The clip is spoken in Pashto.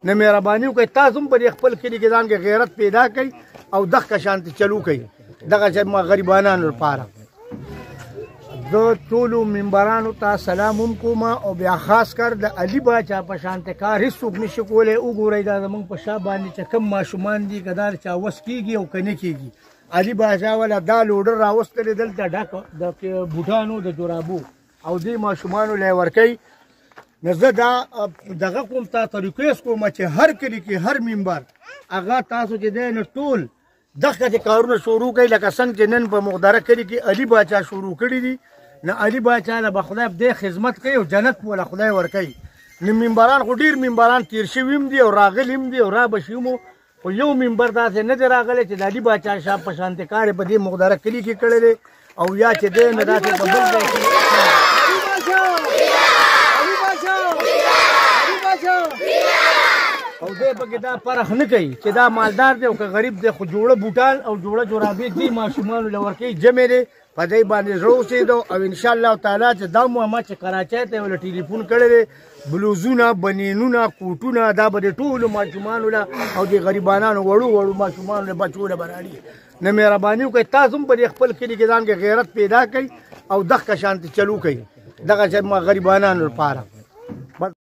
نه مهرباني وکړئ تاسو هم په خپل کلي کې ځان کې غیرت پیدا کړئ او دغه شانتي چلو کوي دغه چې غریبانو لپاره. زه ټولو ممبرانو ته سلام هم کوم او بیا خاص کر د علي باچا په شانته کار هېڅوک نشي کولی. وګورئ دا زموږ په شا باندې چې کوم ماشومان دي که دا چا وس کېږي او که نه کېږي. علي باچا والا دا لوډر راوستلی دلته ډک د بوټانو د جرابو او دې ماشومانو لی ورکوي. نو زه دا دغه کوم تا ریکویسټ کوم چې هر کلي کې هر ممبر هغه تاسو چې دی نو ټول دغه کارونه شروع کوي لکه څنګه چې نن په مقدره کلي کې علي باچا شروع کړي دي. نه علي باچا له به خدای دې خدمت کوي او جنت به له خدای ورکوي. نو ممبران خو ډېر ممبران تېر شوي هم دي او راغلي هم دي او را به شي هم خو یو ممبر داسې نه دی راغلی چې د علي باچا صاحب په شانتې کار یې په دې مقدره کلي کې کړی دی او یا چې دی نو داسې په بل ځای کې او دی پکې دا فرق نه کوي چې دا مالدار دی او که غریب دی خو جوړه بوټان او جوړه جرابې دې ماشومانو له ورکوي جمع دی په دې باندې زړه اوسېدو او انشاءالله تعالی چې دا مو چې کراچۍ ته ولې ټلیفون کړی دی بلوزونه بنینونه کوټونه دا به د ټولو ماشومانو له او د غریبانانو وړو وړو ماشومانو له بچو له به راړي. نه مهرباني وکړئ تاسو هم په خپل کلي کې ځان کې غیرت پیدا کړئ او دغه شانتي چلو کوي دغه چې غریبانانو لپاره.